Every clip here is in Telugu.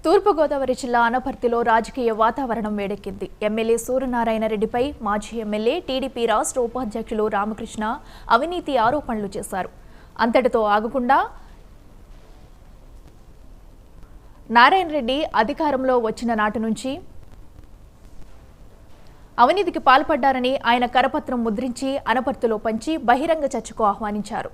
తూర్పుగోదావరి జిల్లా అనపర్తిలో రాజకీయ వాతావరణం వేడెక్కింది. ఎమ్మెల్యే సూర్యనారాయణ రెడ్డిపై మాజీ ఎమ్మెల్యే టీడీపీ రాష్ట్ర ఉపాధ్యక్షులు రామకృష్ణ అవినీతి ఆరోపణలు చేశారు. అంతటితో ఆగకుండా నారాయణ రెడ్డి అధికారంలో వచ్చిన నాటి నుంచి అవినీతికి పాల్పడ్డారని ఆయన కరపత్రం ముద్రించి అనపర్తిలో పంచి బహిరంగ చర్చకు ఆహ్వానించారు.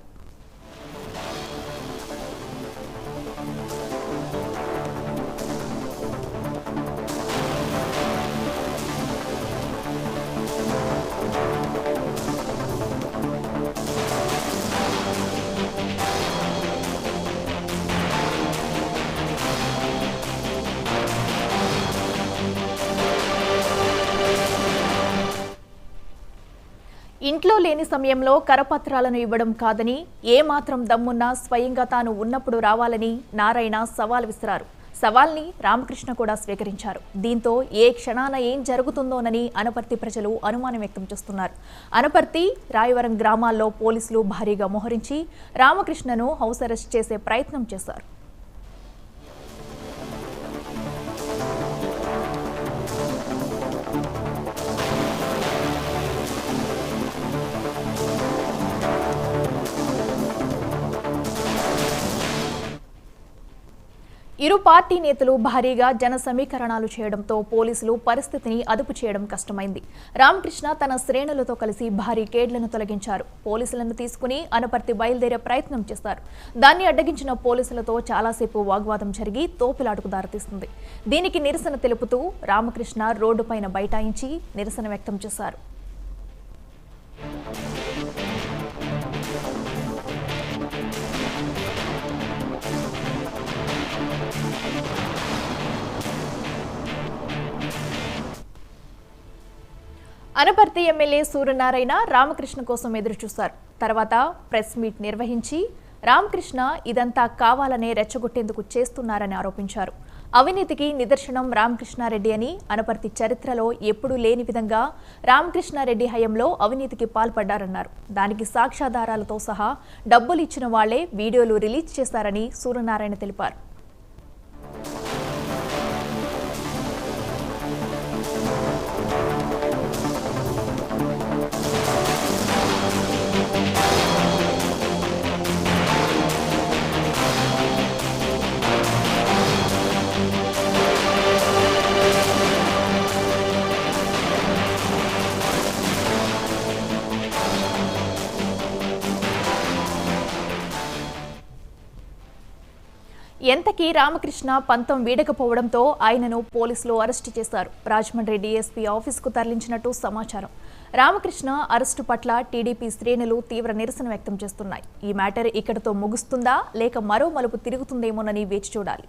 ఇంట్లో లేని సమయంలో కరపత్రాలను ఇవ్వడం కాదని, ఏమాత్రం దమ్మున్నా స్వయంగా తాను ఉన్నప్పుడు రావాలని నారాయణ సవాల్ విసిరారు. సవాల్ని రామకృష్ణ కూడా స్వీకరించారు. దీంతో ఏ క్షణాన ఏం జరుగుతుందోనని అనపర్తి ప్రజలు అనుమానం వ్యక్తం చేస్తున్నారు. అనపర్తి, రాయవరం గ్రామాల్లో పోలీసులు భారీగా మోహరించి రామకృష్ణను హౌస్ అరెస్ట్ చేసే ప్రయత్నం చేశారు. ఇరు పార్టీ నేతలు భారీగా జన సమీకరణాలు చేయడంతో పోలీసులు పరిస్థితిని అదుపు చేయడం కష్టమైంది. రామకృష్ణ తన శ్రేణులతో కలిసి భారీ కేడ్లను తొలగించారు. పోలీసులను తీసుకుని అనపర్తి బయలుదేరే ప్రయత్నం చేశారు. దాన్ని అడ్డగించిన పోలీసులతో చాలాసేపు వాగ్వాదం జరిగి తోపులాటకు దారితీస్తుంది. దీనికి నిరసన తెలుపుతూ రామకృష్ణ రోడ్డుపైన బైఠాయించి నిరసన వ్యక్తం చేశారు. అనపర్తి ఎమ్మెల్యే సూర్యనారాయణ రామకృష్ణ కోసం ఎదురుచూశారు. తర్వాత ప్రెస్ మీట్ నిర్వహించి రామకృష్ణ ఇదంతా కావాలనే రెచ్చగొట్టేందుకు చేస్తున్నారని ఆరోపించారు. అవినీతికి నిదర్శనం రామకృష్ణారెడ్డి అని, అనపర్తి చరిత్రలో ఎప్పుడూ లేని విధంగా రామకృష్ణారెడ్డి హయాంలో అవినీతికి పాల్పడ్డారన్నారు. దానికి సాక్ష్యాధారాలతో సహా డబ్బులు ఇచ్చిన వాళ్లే వీడియోలు రిలీజ్ చేశారని సూర్యనారాయణ తెలిపారు. ఎంతకీ రామకృష్ణ పంతం వీడకపోవడంతో ఆయనను పోలీసులు అరెస్టు చేశారు. రాజమండ్రి డీఎస్పీ ఆఫీసుకు తరలించినట్టు సమాచారం. రామకృష్ణ అరెస్టు పట్ల టీడీపీ శ్రేణులు తీవ్ర నిరసన వ్యక్తం చేస్తున్నాయి. ఈ మ్యాటర్ ఇక్కడితో ముగుస్తుందా లేక మరో మలుపు తిరుగుతుందేమోనని వేచి చూడాలి.